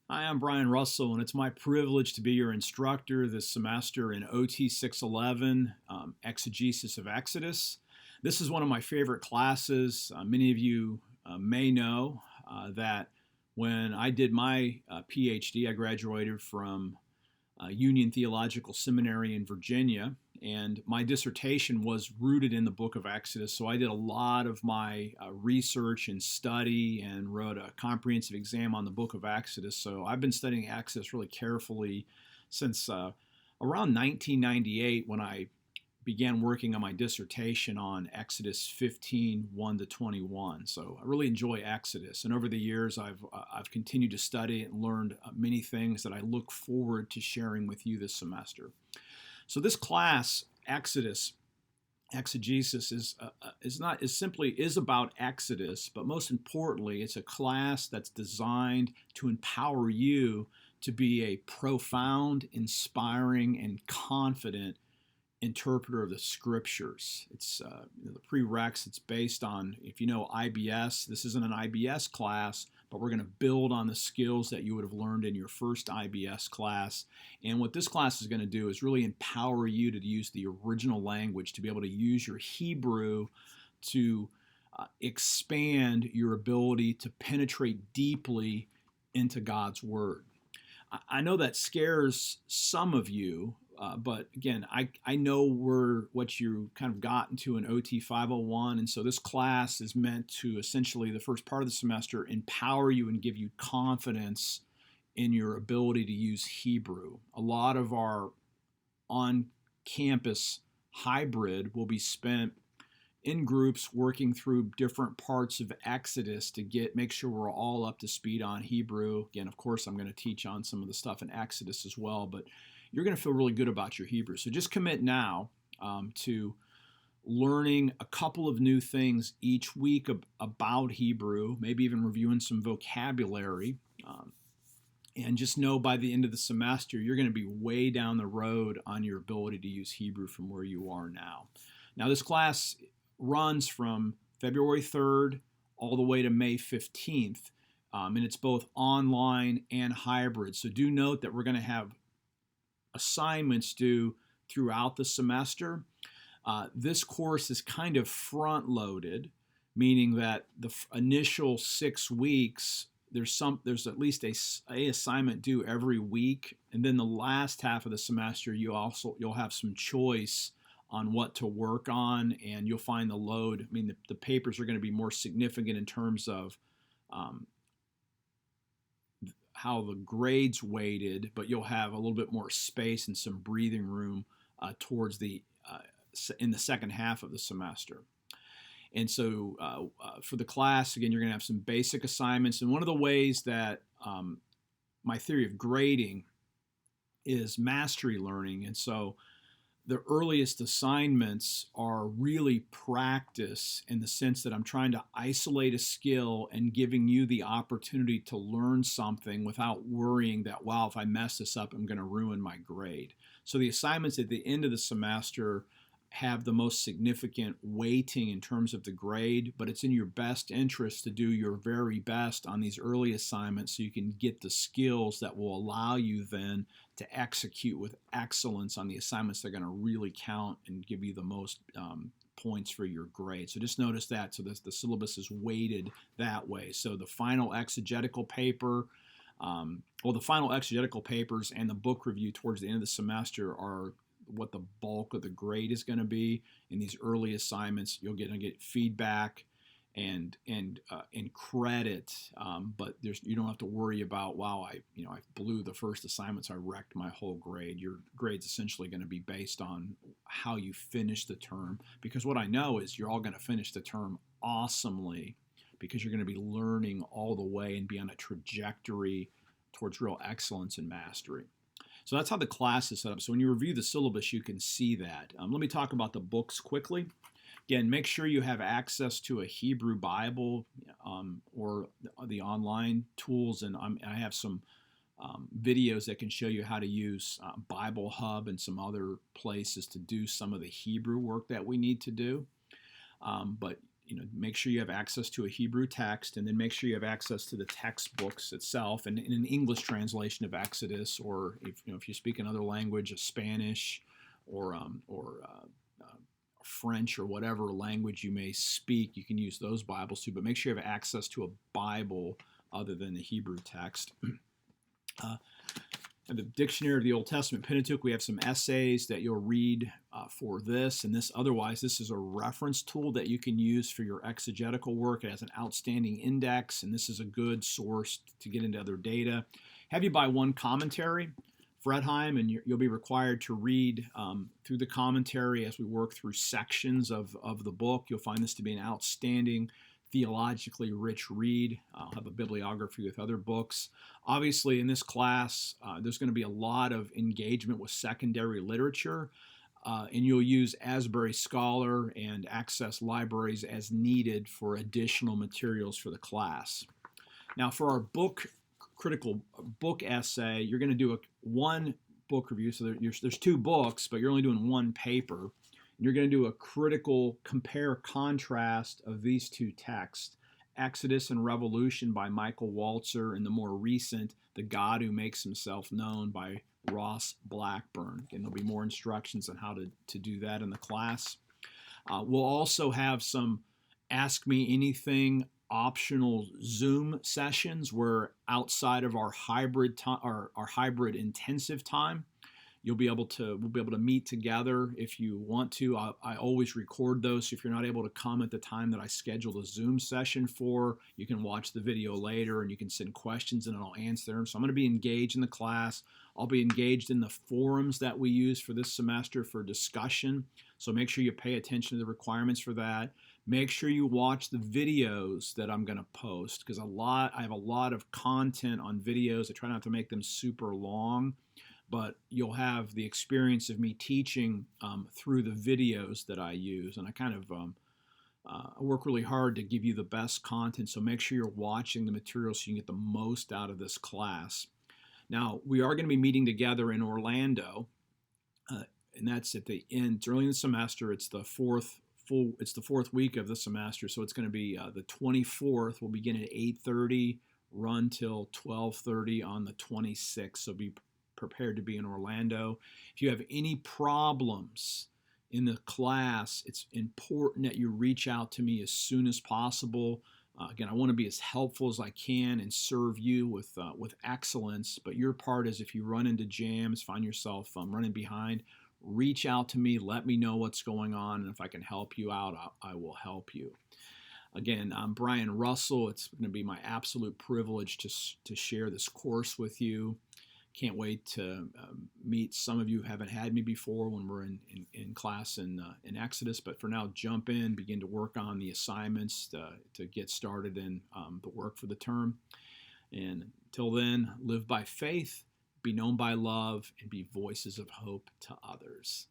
Hi, I'm Brian Russell, and it's my privilege to be your instructor this semester in OT 611, Exegesis of Exodus. This is one of my favorite classes. Many of you may know that when I did my Ph.D., I graduated from Union Theological Seminary in Virginia, and my dissertation was rooted in the book of Exodus. So I did a lot of my research and study and wrote a comprehensive exam on the book of Exodus. So I've been studying Exodus really carefully since around 1998 when I began working on my dissertation on Exodus 15, 1 to 21. So I really enjoy Exodus. And over the years, I've continued to study and learned many things that I look forward to sharing with you this semester. So this class, Exodus, exegesis is about Exodus, but most importantly, it's a class that's designed to empower you to be a profound, inspiring, and confident interpreter of the scriptures. It's the prereqs. It's based on, if you know IBS, this isn't an IBS class, but we're going to build on the skills that you would have learned in your first IBS class. And what this class is going to do is really empower you to use the original language, to be able to use your Hebrew to expand your ability to penetrate deeply into God's Word. I know that scares some of you, but again, I know what you kind of got into in OT 501, and so this class is meant to essentially, the first part of the semester, empower you and give you confidence in your ability to use Hebrew. A lot of our on-campus hybrid will be spent in groups working through different parts of Exodus to make sure we're all up to speed on Hebrew. Again, of course, I'm going to teach on some of the stuff in Exodus as well, but you're going to feel really good about your Hebrew. So just commit now to learning a couple of new things each week about Hebrew, maybe even reviewing some vocabulary. And just know by the end of the semester, you're going to be way down the road on your ability to use Hebrew from where you are now. Now, this class runs from February 3rd all the way to May 15th, and it's both online and hybrid. So do note that we're going to have assignments due throughout the semester. This course is kind of front-loaded, meaning that the initial 6 weeks, there's at least a assignment due every week, and then the last half of the semester you'll have some choice on what to work on, and you'll find the load. I mean, the papers are going to be more significant in terms of how the grades weighted, but you'll have a little bit more space and some breathing room towards in the second half of the semester. And so for the class, again, you're going to have some basic assignments. And one of the ways that my theory of grading is mastery learning. And so the earliest assignments are really practice in the sense that I'm trying to isolate a skill and giving you the opportunity to learn something without worrying that, wow, if I mess this up, I'm going to ruin my grade. So the assignments at the end of the semester have the most significant weighting in terms of the grade, but it's in your best interest to do your very best on these early assignments so you can get the skills that will allow you then to execute with excellence on the assignments that are going to really count and give you the most points for your grade. So just notice that. So the syllabus is weighted that way. So the final exegetical paper, the final exegetical papers and the book review towards the end of the semester are what the bulk of the grade is going to be. In these early assignments, you'll get feedback and credit, but you don't have to worry about, wow, I blew the first assignment, so I wrecked my whole grade. Your grade's essentially going to be based on how you finish the term, because what I know is you're all going to finish the term awesomely, because you're going to be learning all the way and be on a trajectory towards real excellence and mastery. So that's how the class is set up. So when you review the syllabus, you can see that. Let me talk about the books quickly. Again, make sure you have access to a Hebrew Bible or the online tools, and I have some videos that can show you how to use Bible Hub and some other places to do some of the Hebrew work that we need to do. But make sure you have access to a Hebrew text, and then make sure you have access to the textbooks itself, and in an English translation of Exodus, or if you speak another language, a Spanish or French or whatever language you may speak, you can use those Bibles too. But make sure you have access to a Bible other than the Hebrew text. The Dictionary of the Old Testament, Pentateuch, we have some essays that you'll read for this and this. Otherwise, this is a reference tool that you can use for your exegetical work. It has an outstanding index, and this is a good source to get into other data. Have you buy one commentary, Fredheim, and you'll be required to read through the commentary as we work through sections of the book. You'll find this to be an outstanding, theologically rich read. I'll have a bibliography with other books. Obviously, in this class, there's going to be a lot of engagement with secondary literature, and you'll use Asbury Scholar and access libraries as needed for additional materials for the class. Now, for our critical book essay, you're going to do one book review. So there's two books, but you're only doing one paper. You're going to do a critical compare-contrast of these two texts, Exodus and Revolution by Michael Walzer, and the more recent, The God Who Makes Himself Known by Ross Blackburn. And there'll be more instructions on how to do that in the class. We'll also have some Ask Me Anything optional Zoom sessions where outside of our hybrid intensive time, we'll be able to meet together if you want to. I always record those, so if you're not able to come at the time that I scheduled a Zoom session for, you can watch the video later and you can send questions and I'll answer them. So I'm going to be engaged in the class. I'll be engaged in the forums that we use for this semester for discussion. So make sure you pay attention to the requirements for that. Make sure you watch the videos that I'm going to post, because I have a lot of content on videos. I try not to make them super long, but you'll have the experience of me teaching through the videos that I use. And I kind of I work really hard to give you the best content, so make sure you're watching the material so you can get the most out of this class. Now, we are going to be meeting together in Orlando, and that's at the end. It's early in the semester. It's the fourth week of the semester, so it's going to be the 24th. We'll begin at 8:30, run till 12:30 on the 26th, so be prepared to be in Orlando. If you have any problems in the class, it's important that you reach out to me as soon as possible. Again, I want to be as helpful as I can and serve you with excellence, but your part is if you run into jams, find yourself running behind, reach out to me, let me know what's going on, and if I can help you out, I will help you. Again, I'm Brian Russell. It's going to be my absolute privilege to share this course with you. Can't wait to meet some of you who haven't had me before when we're in class in Exodus. But for now, jump in, begin to work on the assignments to get started in the work for the term. And until then, live by faith, be known by love, and be voices of hope to others.